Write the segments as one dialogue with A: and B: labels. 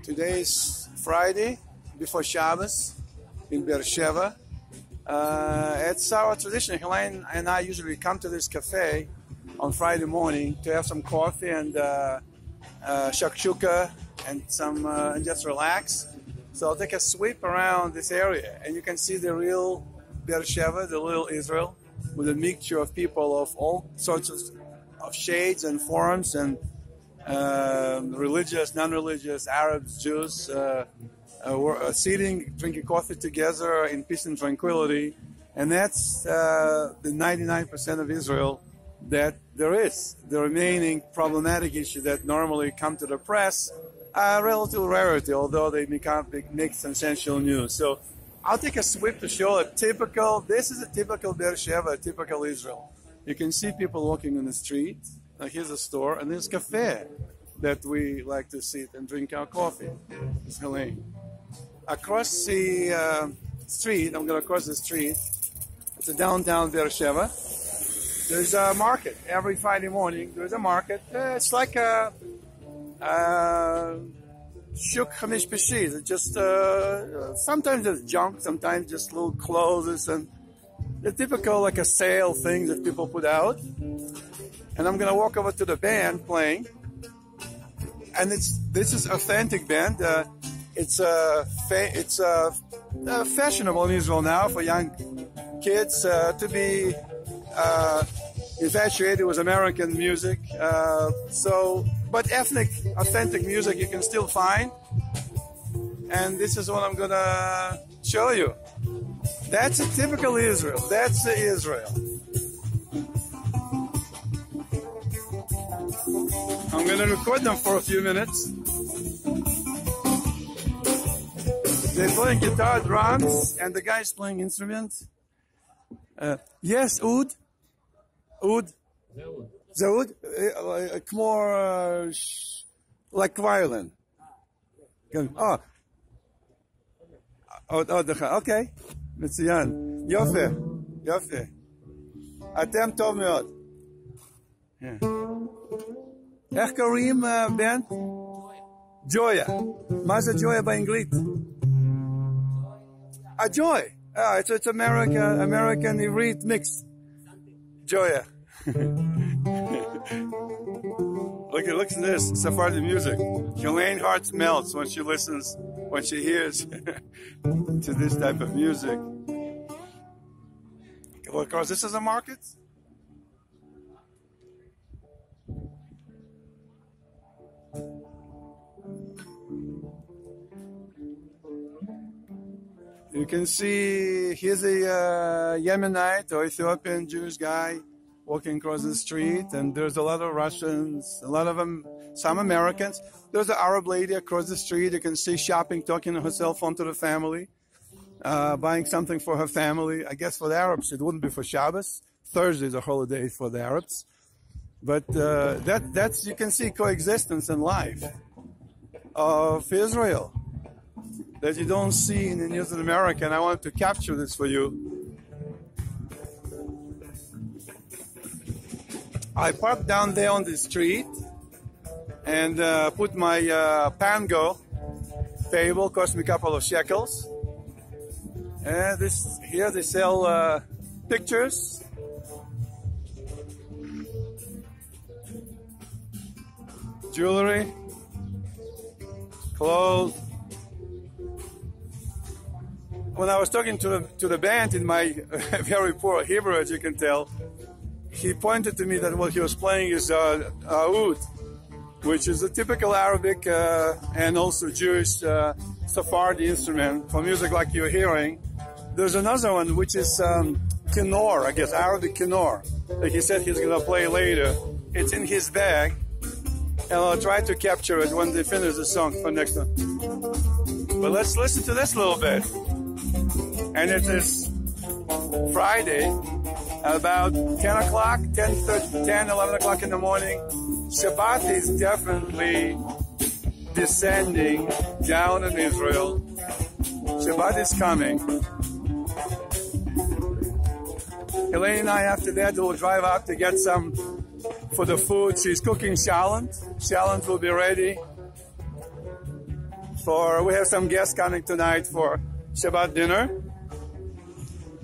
A: Today is Friday before Shabbos in Sheva. It's our tradition. Helene and I usually come to this cafe on Friday morning to have some coffee and shakshuka and just relax. So I'll take a sweep around this area, and you can see the real Sheva, the little Israel, with a mixture of people of all sorts of shades and forms and religious, non-religious, Arabs, Jews, sitting, drinking coffee together in peace and tranquility. And that's the 99% of Israel that there is. The remaining problematic issues that normally come to the press are relative rarity, although they make sensational news. So I'll take a sweep to show this is a typical Sheva, a typical Israel. You can see people walking in the street. Here's a store, and there's a cafe that we like to sit and drink our coffee. It's Helene. Across the street, I'm going to cross the street. It's a downtown Sheva. There's a market. Every Friday morning, there's a market. It's like a shuk chamish peshis. It's just sometimes there's junk, sometimes just little clothes and the typical like a sale thing that people put out. And I'm gonna walk over to the band playing, and this is authentic band. It's fashionable in Israel now for young kids to be infatuated with American music. But ethnic, authentic music you can still find. And this is what I'm gonna show you. That's a typical Israel. That's the Israel. I'm going to record them for a few minutes. They're playing guitar, drums, and the guy's playing instruments. Yes, oud. Oud. Zaud. More like violin. Okay. מצוין. יופי. יופי. אתם טוב מאוד. איך קוראים בנד? ג'ויה. מה זה ג'ויה באנגלית? ג'וי. It's American עברית mix. ג'ויה. Look at this Sephardi music. Helene's heart melts when she hears to this type of music. Well, of course, this is a market. You can see here's a Yemenite or Ethiopian Jewish guy walking across the street, and there's a lot of Russians, a lot of them, some Americans. There's an Arab lady across the street. You can see shopping, talking on her cell phone to the family, buying something for her family. I guess for the Arabs, it wouldn't be for Shabbos. Thursday is a holiday for the Arabs. But that's you can see coexistence in life of Israel that you don't see in the news in America, and I wanted to capture this for you. I parked down there on the street and put my pango table, cost me a couple of shekels. And here they sell pictures, jewelry, clothes. When I was talking to the band in my very poor Hebrew, as you can tell, he pointed to me that what he was playing is oud, which is a typical Arabic and also Jewish Sephardi instrument for music like you're hearing. There's another one which is kinor, I guess, Arabic kinor, that he said he's going to play later. It's in his bag, and I'll try to capture it when they finish the song for next one. But let's listen to this a little bit. And it is Friday, about 10 o'clock, 10, 11 o'clock in the morning. Shabbat is definitely descending down in Israel. Shabbat is coming. Helene and I, after that, will drive out to get some for the food. She's cooking shallot. Shallot will be ready we have some guests coming tonight for Shabbat dinner.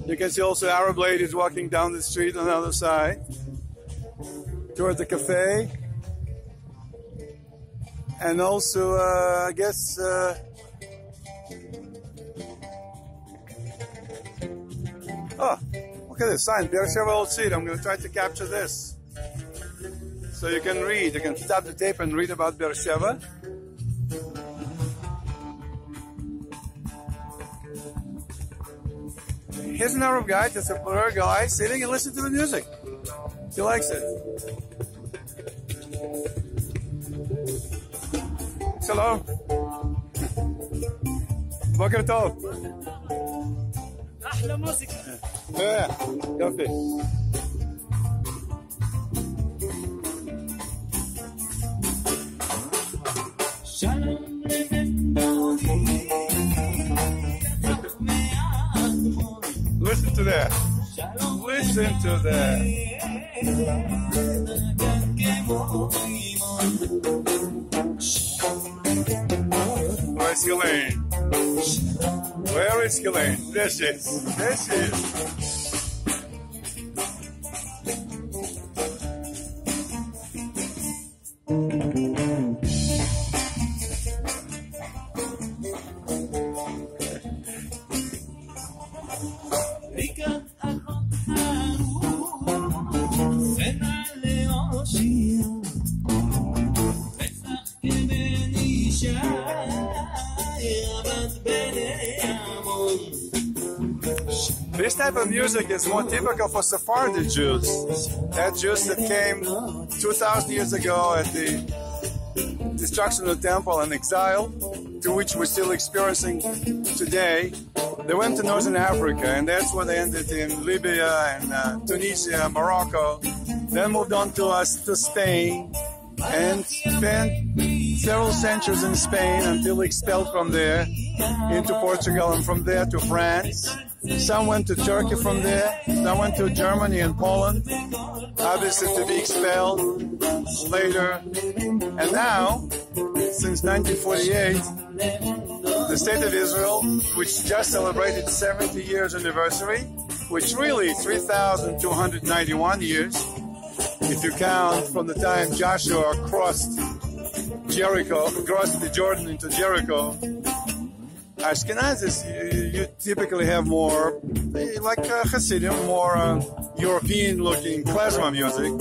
A: You can see also Arab ladies walking down the street on the other side toward the cafe. And also, I guess, oh, look at this sign, Beersheba Old Seed. I'm going to try to capture this so you can read. You can stop the tape and read about Beersheba. Here's an Arab guy, just a blur guy, sitting and listening to the music. He likes it. Hello. Boker Tov.
B: أحلى موسيقى.
A: يوفي. Listen to that. Listen to that. Where's Helene? Where is Helene? There she is. There she is. This type of music is more typical for Sephardi Jews. That Jews that came 2,000 years ago at the destruction of the temple and exile, to which we're still experiencing today. They went to Northern Africa, and that's where they ended in Libya and Tunisia, Morocco. Then moved on to Spain and spent several centuries in Spain until expelled from there into Portugal and from there to France. Some went to Turkey from there, some went to Germany and Poland, obviously to be expelled later. And now, since 1948, the State of Israel, which just celebrated 70 years anniversary, which really 3,291 years, if you count from the time Joshua crossed the Jordan into Jericho. Ashkenazis, you typically have more, like Hasidim, more European-looking klezmer music,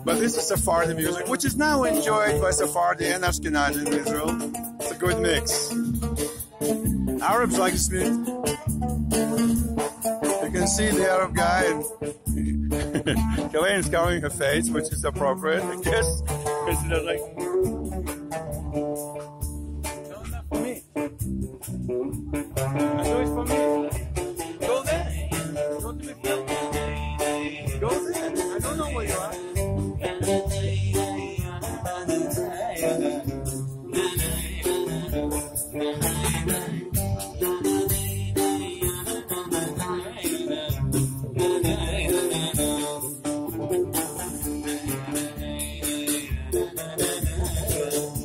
A: but this is Sephardi music, which is now enjoyed by Sephardi and Ashkenazi in Israel. It's a good mix. Arabs like this music. You can see the Arab guy, and Helene is covering her face, which is appropriate, I guess, because she does like... I do it for me. Go there. Go to the field. Go there. I don't know where you are.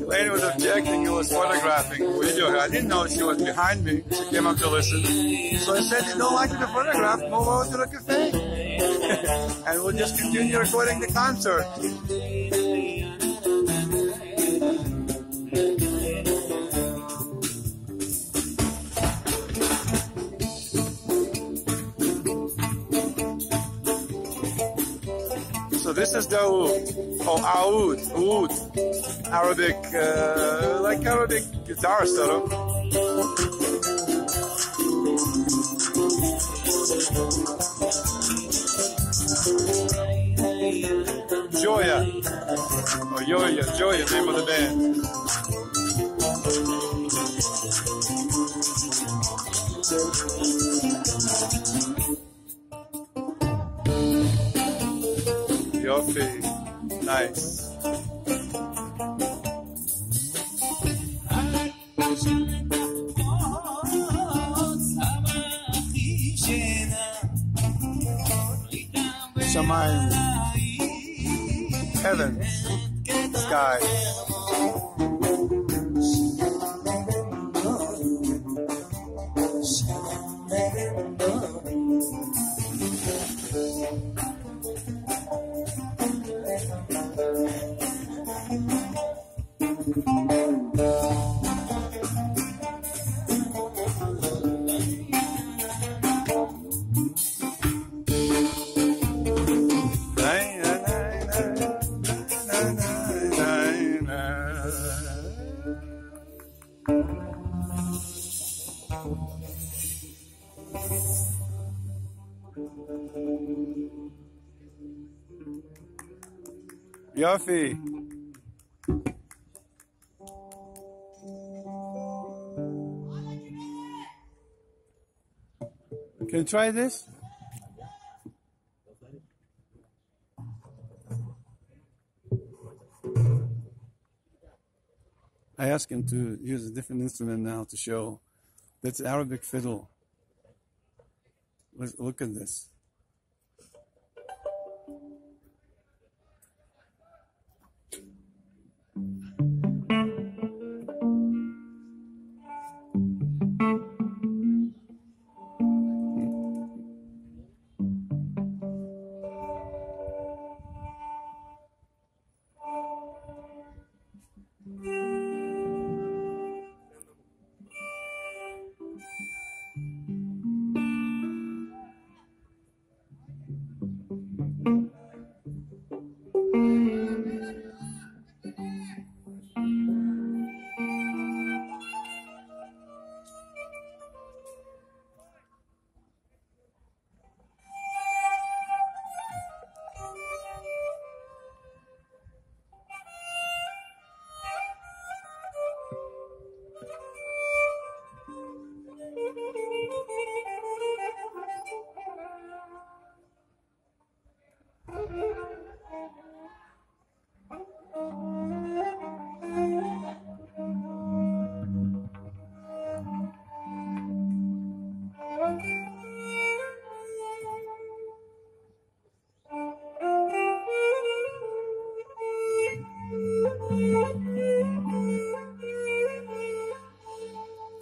A: Elaine was objecting, he was photographing video. I didn't know she was behind me. She came up to listen. So I said, you don't like me to photograph, move over to the cafe. And we'll just continue recording the concert. So this is the oud, oud, Arabic, like Arabic guitar sort of. Joya, or Joya, name of the band. Yofi, nice. Shamayim, heavens, sky. Yofi. Can you try this? I asked him to use a different instrument now to show. That's Arabic fiddle. Look at this.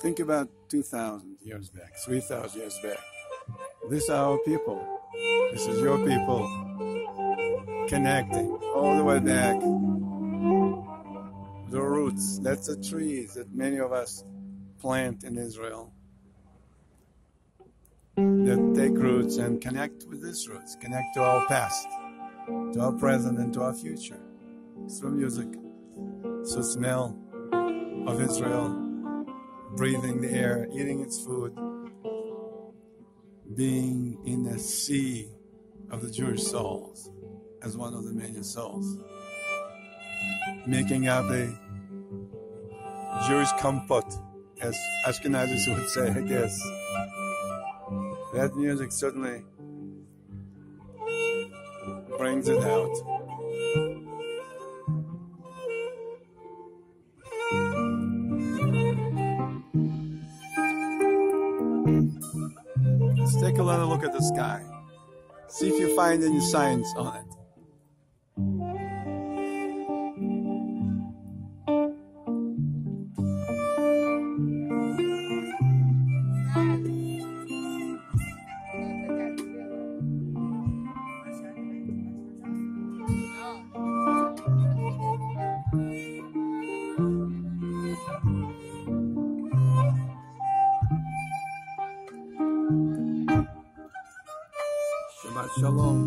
A: Think about 2,000 years back, 3,000 years back. These are our people. This is your people. Connecting all the way back. The roots, that's the trees that many of us plant in Israel. That take roots and connect with these roots, connect to our past, to our present, and to our future. Through music, through smell of Israel, breathing the air, eating its food, being in the sea of the Jewish souls as one of the many souls, making up a Jewish comfort, as Ashkenazis would say, I guess. That music certainly brings it out. Let's take a little look at the sky. See if you find any signs on it. Shabbat Shalom.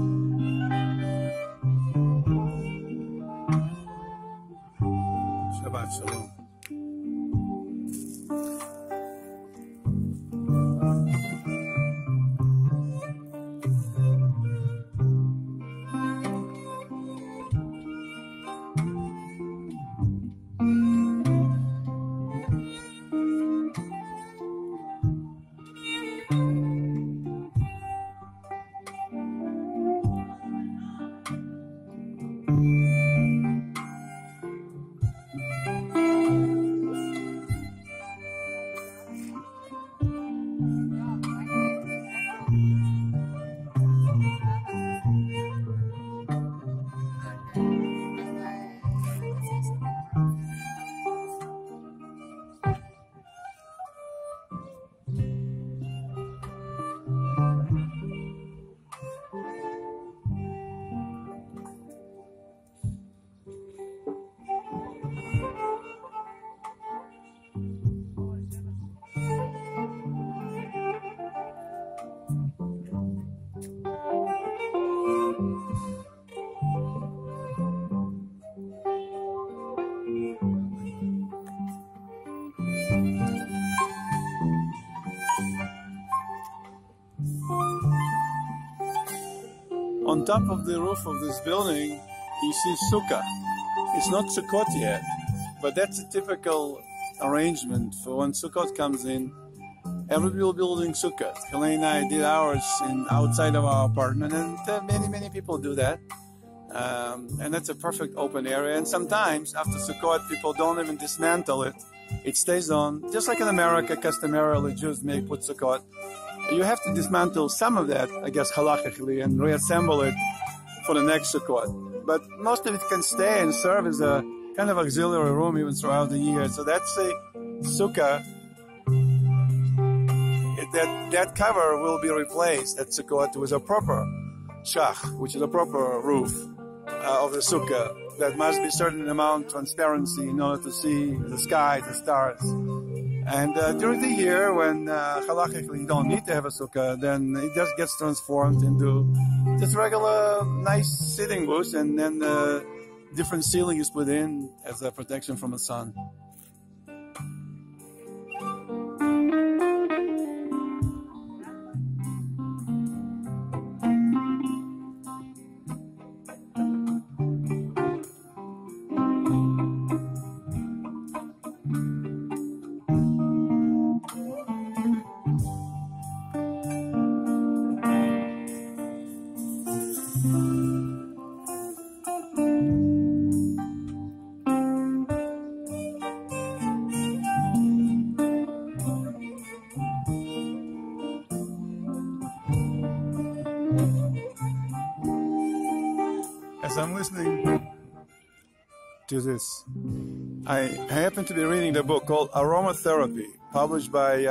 A: Shabbat Shalom. top of the roof of this building, you see sukkah. It's not Sukkot yet, but that's a typical arrangement for when Sukkot comes in. Everybody will be building sukkahs. Helene and I did ours outside of our apartment, and many people do that. And that's a perfect open area. And sometimes after Sukkot, people don't even dismantle it. It stays on, just like in America, customarily Jews may put Sukkot. You have to dismantle some of that, I guess, halachically, and reassemble it for the next Sukkot. But most of it can stay and serve as a kind of auxiliary room even throughout the year. So that's a sukkah. That cover will be replaced at Sukkot with a proper shach, which is a proper roof of the sukkah that must be a certain amount of transparency in order to see the sky, the stars. And during the year, when halachically you don't need to have a sukkah, then it just gets transformed into just regular nice sitting booth, and then different ceiling is put in as a protection from the sun. As I'm listening to this, I happen to be reading the book called Aromatherapy, published by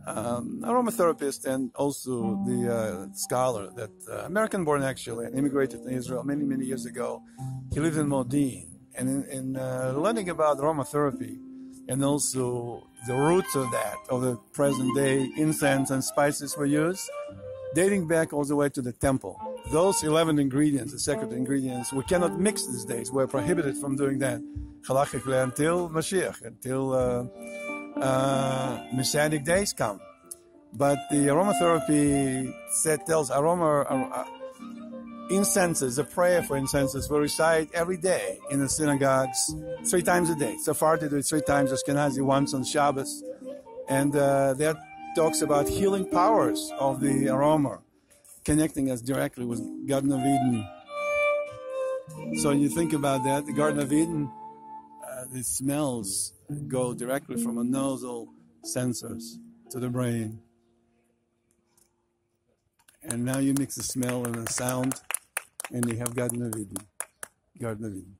A: aromatherapist and also the scholar that American-born actually, and immigrated to Israel many years ago. He lived in Modin, and in learning about aromatherapy and also the roots of that, of the present day incense and spices we use, dating back all the way to the temple. Those 11 ingredients, the sacred ingredients, we cannot mix these days. We're prohibited from doing that halachically until Mashiach, until Messianic days come. But the aromatherapy tells incenses, a prayer for incenses, we recite every day in the synagogues 3 times a day. Sephardi do it 3 times, Ashkenazi once on Shabbos. And that talks about healing powers of the aroma, connecting us directly with Garden of Eden. So when you think about that, the Garden of Eden, the smells go directly from a nasal sensors to the brain. And now you mix the smell and the sound, and you have Garden of Eden. Garden of Eden.